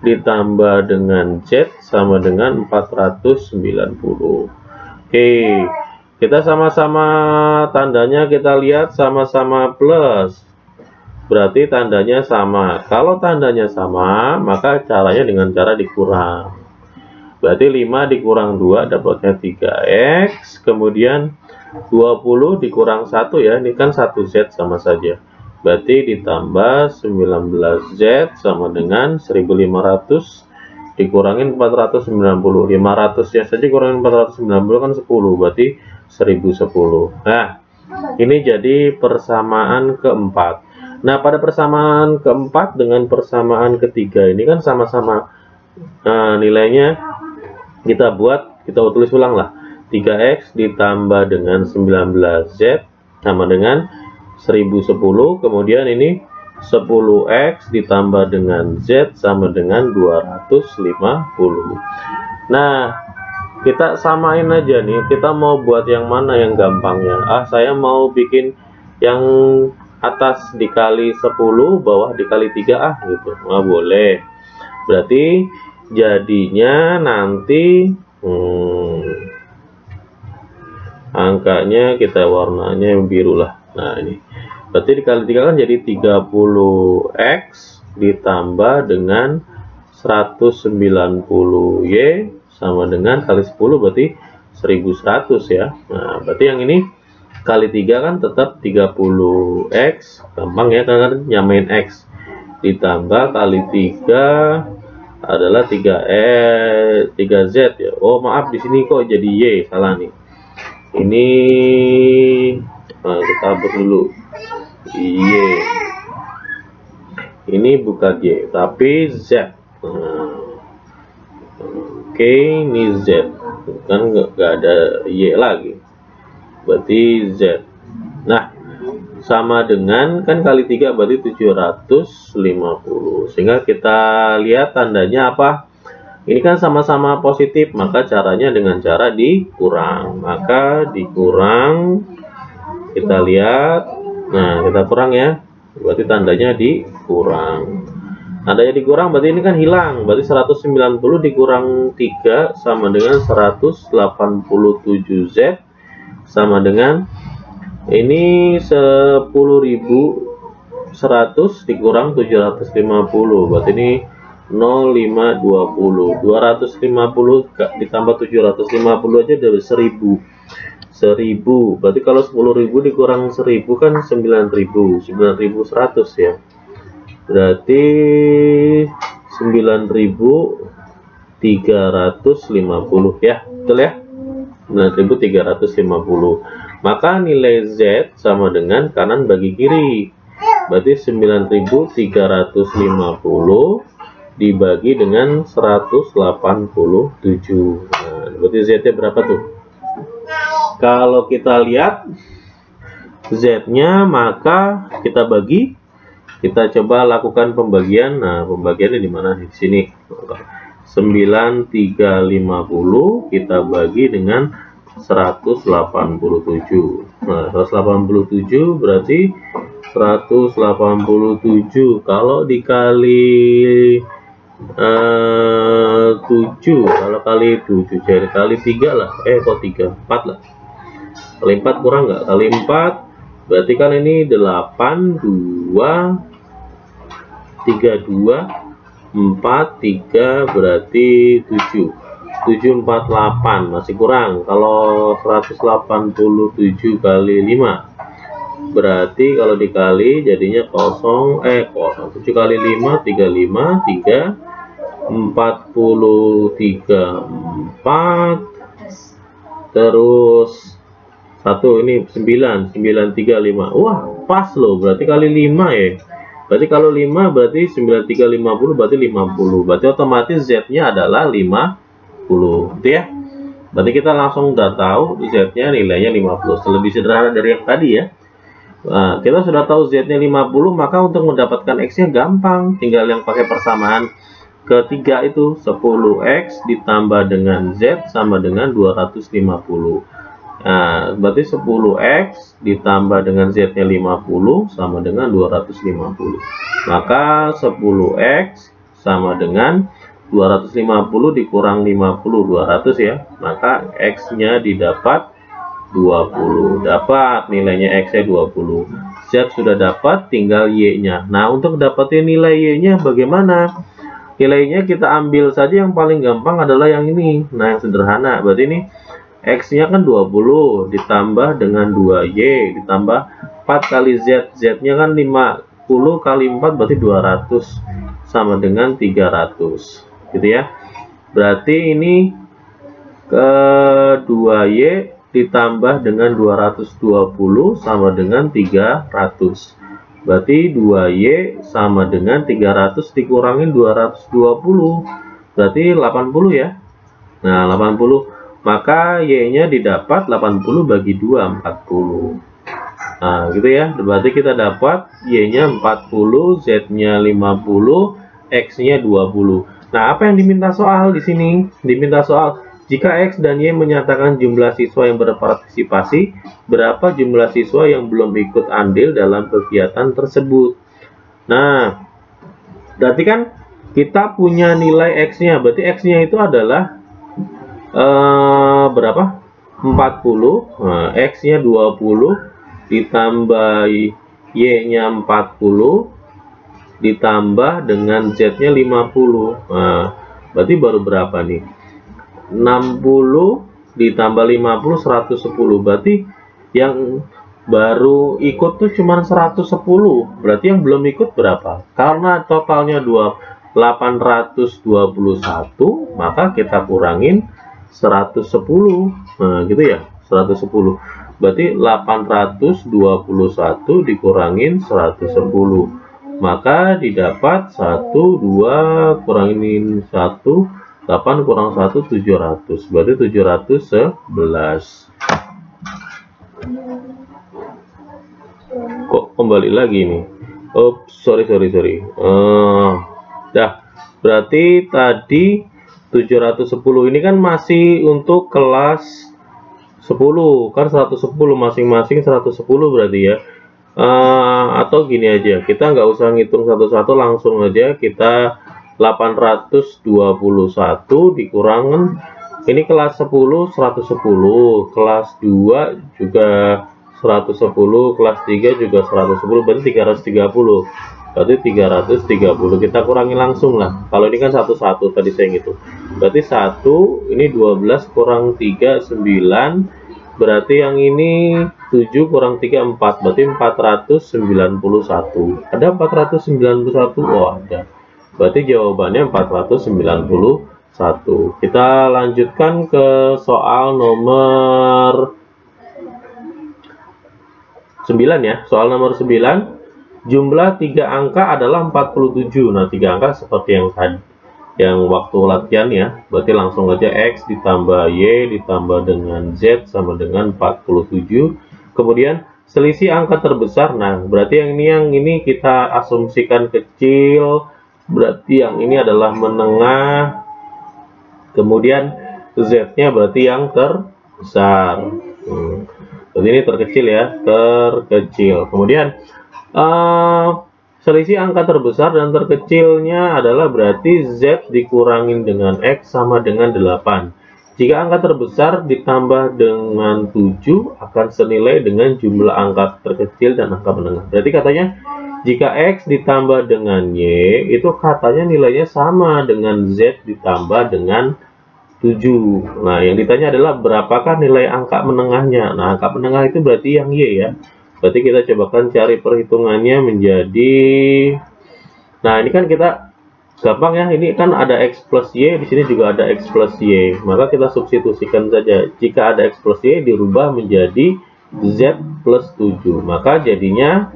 ditambah dengan Z sama dengan 490. Oke, kita sama-sama tandanya kita lihat sama-sama plus, berarti tandanya sama. Kalau tandanya sama maka caranya dengan cara dikurang. Berarti 5 dikurang 2 dapatnya 3X, kemudian 20 dikurang 1 ya, ini kan 1Z sama saja. Berarti ditambah 19Z sama dengan 1500 dikurangin 490. 500 ya saja kurangin 490 kan 10, berarti 1010. Nah, ini jadi persamaan keempat. Nah, pada persamaan keempat dengan persamaan ketiga ini kan sama-sama nilainya kita tulis ulang lah. 3X ditambah dengan 19Z sama dengan 1010. Kemudian ini 10X ditambah dengan Z sama dengan 250. Nah, kita samain aja nih. Kita mau buat yang mana yang gampangnya? Saya mau bikin yang atas dikali 10, bawah dikali 3 gitu. Nah, boleh. Berarti jadinya nanti angkanya kita warnanya yang biru lah. Nah ini berarti dikali 3 kan jadi 30X ditambah dengan 190Y sama dengan kali 10 berarti 1100 ya. Nah berarti yang ini kali 3 kan tetap 30X, gampang ya karena nyamain X, ditambah kali 3 adalah 3Z ya. Oh maaf, di sini kok jadi Y, salah nih. Ini kita hapus dulu Y. Ini bukan Y tapi Z. Oke, ini Z kan nggak ada Y lagi, berarti Z. Nah sama dengan kan kali 3 berarti 750. Sehingga kita lihat tandanya apa? Ini kan sama-sama positif, maka caranya dengan cara dikurang. Maka dikurang, kita lihat. Nah, kita kurang ya. Berarti tandanya dikurang. Tandanya dikurang berarti ini kan hilang. Berarti 190 dikurang 3 sama dengan 187Z sama dengan ini 10.100 dikurang 750, berarti ini 0520. 250 ditambah 750 aja dari 1000. Berarti kalau 10.000 dikurang 1000 kan 9.000. 9.100 ya. Berarti 9.350 ya. Betul ya? 9.350. Maka nilai Z sama dengan kanan bagi kiri. Berarti 9.350 dibagi dengan 187. Nah, berarti Z-nya berapa tuh? Kalau kita lihat Z-nya, maka kita bagi. Kita coba lakukan pembagian. Nah, pembagiannya di mana? Di sini. 9.350 kita bagi dengan 187. Nah, 187 berarti 187 kalau dikali 7, kalau kali 7 jadi kali 3 lah. Kok 3? 4 lah. Kali 4 kurang nggak? Kali 4 berarti kan ini 8 2 3 2 4 3 berarti 7. 748 masih kurang. Kalau 187 kali 5 berarti kalau dikali jadinya 7 kali 5 35 3 43 4 terus 1 ini 9 935. Wah, pas loh, berarti kali 5 ya. Berarti kalau 5 berarti 9350 berarti 50. Berarti otomatis Z-nya adalah 50. Gitu ya. Berarti kita langsung udah tahu Z-nya nilainya 50. Lebih sederhana dari yang tadi ya. Nah, kita sudah tahu Z-nya 50, maka untuk mendapatkan X-nya gampang. Tinggal yang pakai persamaan ketiga itu 10X ditambah dengan Z sama dengan 250. Nah, berarti 10X ditambah dengan Z-nya 50 sama dengan 250. Maka 10X sama dengan 250 dikurang 50, 200 ya. Maka X-nya didapat 20. Dapat nilainya X-nya 20. Z sudah dapat, tinggal Y-nya. Nah, untuk dapatin nilai Y-nya bagaimana? Nilainya kita ambil saja yang paling gampang adalah yang ini. Nah, yang sederhana. Berarti ini X-nya kan 20 ditambah dengan 2Y ditambah 4 kali Z. Z-nya kan 50 kali 4 berarti 200 sama dengan 300. Gitu ya. Berarti ini ke 2Y ditambah dengan 220 sama dengan 300. Berarti 2Y sama dengan 300 dikurangin 220. Berarti 80 ya. Nah, 80. Maka Y-nya didapat 80 bagi 2, 40. Nah, gitu ya. Berarti kita dapat Y-nya 40, Z-nya 50, X-nya 20. Nah, apa yang diminta soal di sini? Diminta soal, jika X dan Y menyatakan jumlah siswa yang berpartisipasi, berapa jumlah siswa yang belum ikut andil dalam kegiatan tersebut? Nah, berarti kan kita punya nilai X-nya. Berarti X-nya itu adalah berapa? 40. Nah, X-nya 20 ditambah Y-nya 40 ditambah dengan Z-nya 50. Nah, berarti baru berapa nih? 60 ditambah 50 110. Berarti yang baru ikut tuh cuma 110. Berarti yang belum ikut berapa? Karena totalnya 821, maka kita kurangin 110. Nah, gitu ya, 110. Berarti 821 dikurangin 110. Maka didapat 1, 2, kurangin 1, 8 kurang 1, 700. Berarti 711. Kok kembali lagi nih? Oh, sorry. Dah, berarti tadi 710 ini kan masih untuk kelas 10, kan 110 masing-masing 110 berarti ya. Atau gini aja, kita nggak usah ngitung satu-satu, langsung aja kita 821 dikurangin, ini kelas 10 110, kelas 2 juga 110, kelas 3 juga 110, berarti 330. Berarti 330 kita kurangi langsung lah. Kalau ini kan 11 tadi saya ngitung. Berarti 1 ini 12 kurang 3 9. Berarti yang ini 7 kurang 3 4. Berarti 491. Ada 491? Oh, ada. Berarti jawabannya 491. Kita lanjutkan ke soal nomor 9 ya. Soal nomor 9. Jumlah 3 angka adalah 47. Nah, 3 angka seperti yang tadi, yang waktu latihan ya. Berarti langsung aja X ditambah Y ditambah dengan Z sama dengan 47. Kemudian selisih angka terbesar. Nah, berarti yang ini kita asumsikan kecil. Berarti yang ini adalah menengah. Kemudian Z-nya berarti yang terbesar. Berarti ini terkecil ya, terkecil. Kemudian selisih angka terbesar dan terkecilnya adalah berarti Z dikurangin dengan X sama dengan 8. Jika angka terbesar ditambah dengan 7 akan senilai dengan jumlah angka terkecil dan angka menengah. Berarti katanya jika X ditambah dengan Y itu katanya nilainya sama dengan Z ditambah dengan 7. Nah, yang ditanya adalah berapakah nilai angka menengahnya. Nah, angka menengah itu berarti yang Y ya. Berarti kita cobakan cari perhitungannya menjadi, nah ini kan kita gampang ya, ini kan ada X plus Y, di sini juga ada X plus Y, maka kita substitusikan saja. Jika ada X plus Y dirubah menjadi Z plus 7, maka jadinya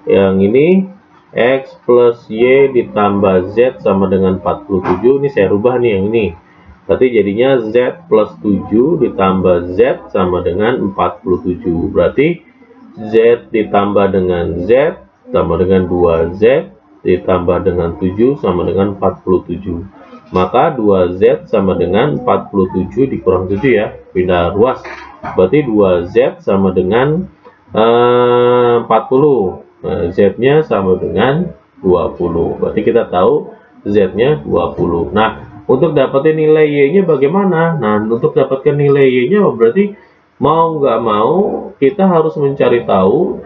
yang ini X plus Y ditambah Z sama dengan 47. Ini saya rubah nih yang ini, berarti jadinya Z plus 7 ditambah Z sama dengan 47. Berarti Z ditambah dengan Z sama dengan 2Z ditambah dengan 7 sama dengan 47. Maka 2Z sama dengan 47 dikurang 7 ya, pindah ruas. Berarti 2Z sama dengan 40. Z-nya sama dengan 20. Berarti kita tahu Z-nya 20. Nah, untuk dapetin nilai Y-nya bagaimana? Nah, untuk dapatkan nilai Y-nya berarti mau nggak mau kita harus mencari tahu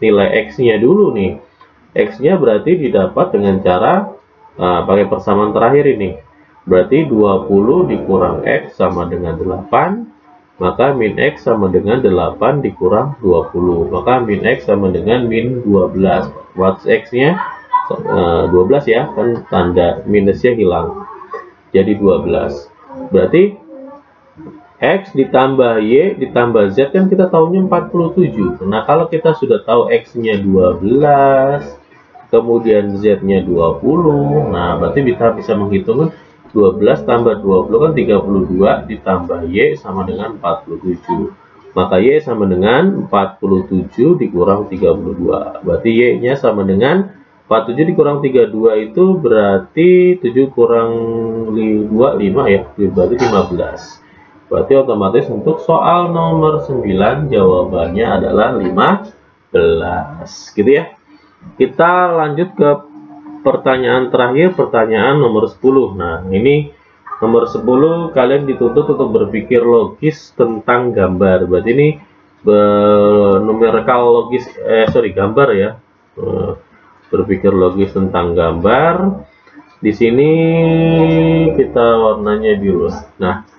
nilai X-nya dulu nih. X-nya berarti didapat dengan cara pakai persamaan terakhir ini. Berarti 20 dikurang X sama dengan 8, maka min X sama dengan 8 dikurang 20. Maka min X sama dengan min 12. Buat X-nya 12 ya, kan tanda minusnya hilang. Jadi 12. Berarti X ditambah Y ditambah Z kan kita tahunya 47. Nah, kalau kita sudah tahu X-nya 12, kemudian Z-nya 20, nah berarti kita bisa menghitung 12 tambah 20 kan 32 ditambah Y sama dengan 47. Maka Y sama dengan 47 dikurang 32. Berarti Y-nya sama dengan 47 dikurang 32 itu berarti 7 kurang 2, 5 ya, berarti 15. Berarti otomatis untuk soal nomor 9 jawabannya adalah 15. Gitu ya. Kita lanjut ke pertanyaan terakhir, pertanyaan nomor 10. Nah, ini nomor 10 kalian dituntut untuk berpikir logis tentang gambar. Berarti ini numerical logis, gambar ya. Berpikir logis tentang gambar. Di sini kita warnanya biru. Nah,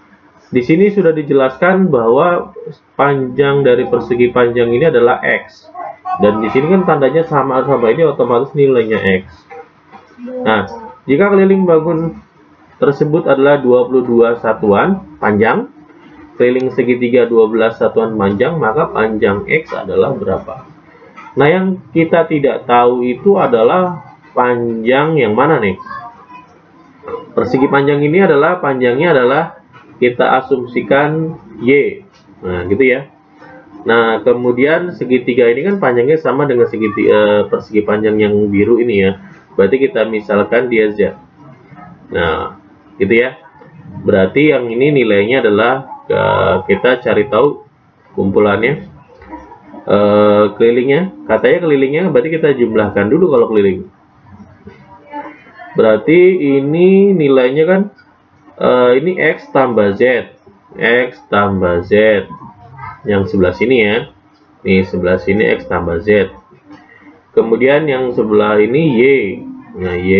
di sini sudah dijelaskan bahwa panjang dari persegi panjang ini adalah X. Dan di sini kan tandanya sama-sama, ini otomatis nilainya X. Nah, jika keliling bangun tersebut adalah 22 satuan panjang, keliling segitiga 12 satuan panjang, maka panjang X adalah berapa? Nah, yang kita tidak tahu itu adalah panjang yang mana nih? Persegi panjang ini adalah panjangnya adalah kita asumsikan Y. Nah, gitu ya. Nah, kemudian segitiga ini kan panjangnya sama dengan persegi panjang yang biru ini ya. Berarti kita misalkan dia Z. Nah, gitu ya. Berarti yang ini nilainya adalah kita cari tahu kumpulannya. Kelilingnya, katanya kelilingnya berarti kita jumlahkan dulu kalau keliling. Berarti ini nilainya kan ini X tambah Z, X tambah Z, yang sebelah sini ya, nih sebelah sini X tambah Z, kemudian yang sebelah ini Y, nah Y,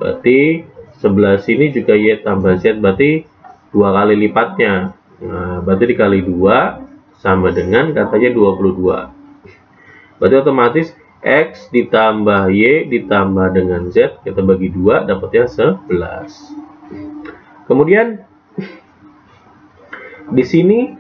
berarti sebelah sini juga Y tambah Z, berarti 2 kali lipatnya, nah berarti dikali 2 sama dengan katanya 22, berarti otomatis X ditambah Y ditambah dengan Z, kita bagi 2 dapatnya 11. Kemudian di sini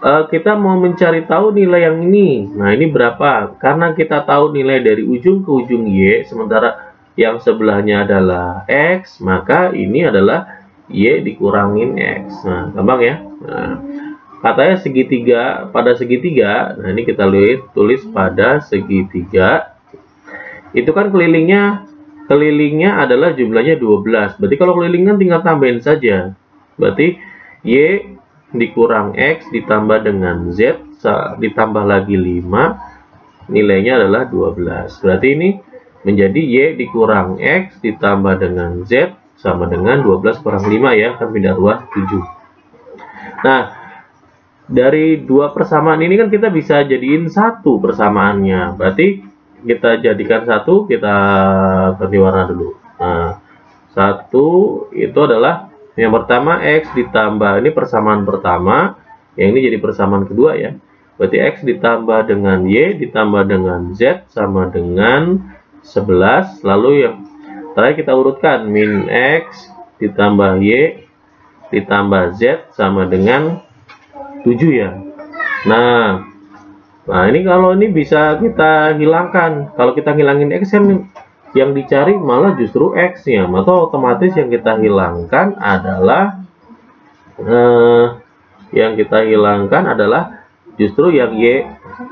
kita mau mencari tahu nilai yang ini. Nah, ini berapa? Karena kita tahu nilai dari ujung ke ujung Y, sementara yang sebelahnya adalah X, maka ini adalah Y dikurangin X. Nah, gampang ya. Nah, katanya segitiga, pada segitiga, nah ini kita tulis pada segitiga, itu kan kelilingnya adalah jumlahnya 12. Berarti kalau keliling kan tinggal tambahin saja. Berarti Y dikurang X ditambah dengan Z ditambah lagi 5, nilainya adalah 12. Berarti ini menjadi Y dikurang X ditambah dengan Z sama dengan 12 kurang 5 ya, kan pindah ruas 7. Nah, dari dua persamaan ini kan kita bisa jadiin satu persamaannya. Berarti kita jadikan satu, kita ganti warna dulu. Nah, satu itu adalah yang pertama X ditambah, ini persamaan pertama, yang ini jadi persamaan kedua ya. Berarti X ditambah dengan Y ditambah dengan Z sama dengan 11. Lalu yang terakhir kita urutkan, min X ditambah Y ditambah Z sama dengan 7 ya. Nah ini kalau ini bisa kita hilangkan. Kalau kita hilangin X kan yang dicari malah justru X nya, maka otomatis yang kita hilangkan adalah justru yang Y.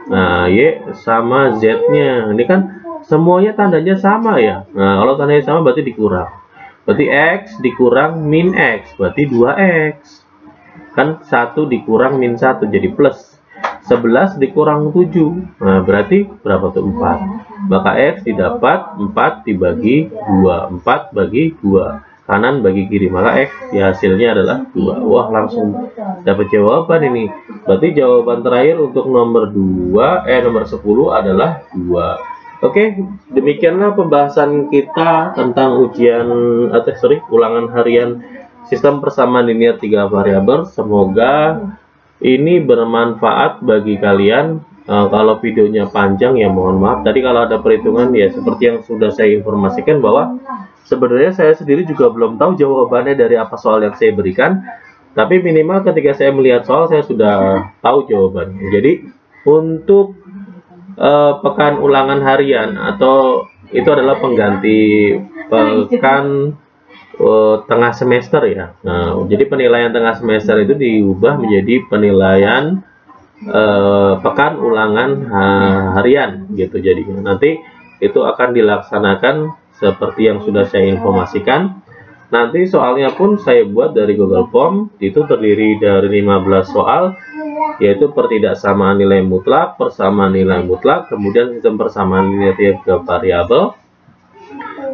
Nah, Y sama Z-nya. Ini kan semuanya tandanya sama ya. Nah, kalau tandanya sama berarti dikurang. Berarti X dikurang min X, berarti 2X. Kan 1 dikurang min 1 jadi plus. 11 dikurang 7. Nah, berarti berapa tuh? 4. Maka X didapat 4 dibagi 2. 4 bagi 2. Kanan bagi kiri, maka X ya hasilnya adalah 2. Wah, langsung dapat jawaban ini. Berarti jawaban terakhir untuk nomor 10 adalah 2. Oke, demikianlah pembahasan kita tentang ulangan harian sistem persamaan linear 3 variabel. Semoga ini bermanfaat bagi kalian. Kalau videonya panjang ya mohon maaf. Tadi kalau ada perhitungan ya seperti yang sudah saya informasikan bahwa sebenarnya saya sendiri juga belum tahu jawabannya dari apa soal yang saya berikan. Tapi minimal ketika saya melihat soal saya sudah tahu jawabannya. Jadi untuk pekan ulangan harian atau itu adalah pengganti pekan tengah semester ya. Nah, jadi penilaian tengah semester itu diubah menjadi penilaian pekan ulangan harian gitu. Jadi nanti itu akan dilaksanakan seperti yang sudah saya informasikan. Nanti soalnya pun saya buat dari Google Form, itu terdiri dari 15 soal, yaitu pertidaksamaan nilai mutlak, persamaan nilai mutlak, kemudian sistem persamaan linear 3 variabel.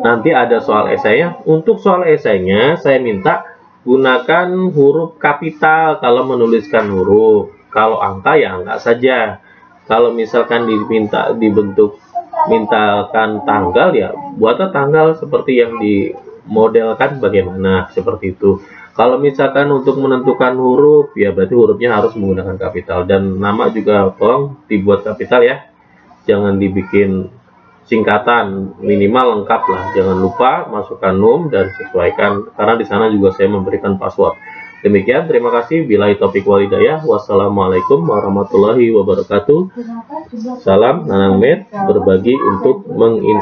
Nanti ada soal esainya. Untuk soal esainya saya minta gunakan huruf kapital kalau menuliskan huruf. Kalau angka ya angka saja. Kalau misalkan mintakan tanggal ya buatlah tanggal seperti yang dimodelkan bagaimana, seperti itu. Kalau misalkan untuk menentukan huruf ya berarti hurufnya harus menggunakan kapital, dan nama juga tolong dibuat kapital ya, jangan dibikin singkatan, minimal lengkap lah. Jangan lupa masukkan num dan sesuaikan, karena di sana juga saya memberikan password. Demikian, terima kasih. Billahi taufiq wal hidayah. Wassalamualaikum warahmatullahi wabarakatuh. Salam Nanang Med, berbagi untuk menginspirasi.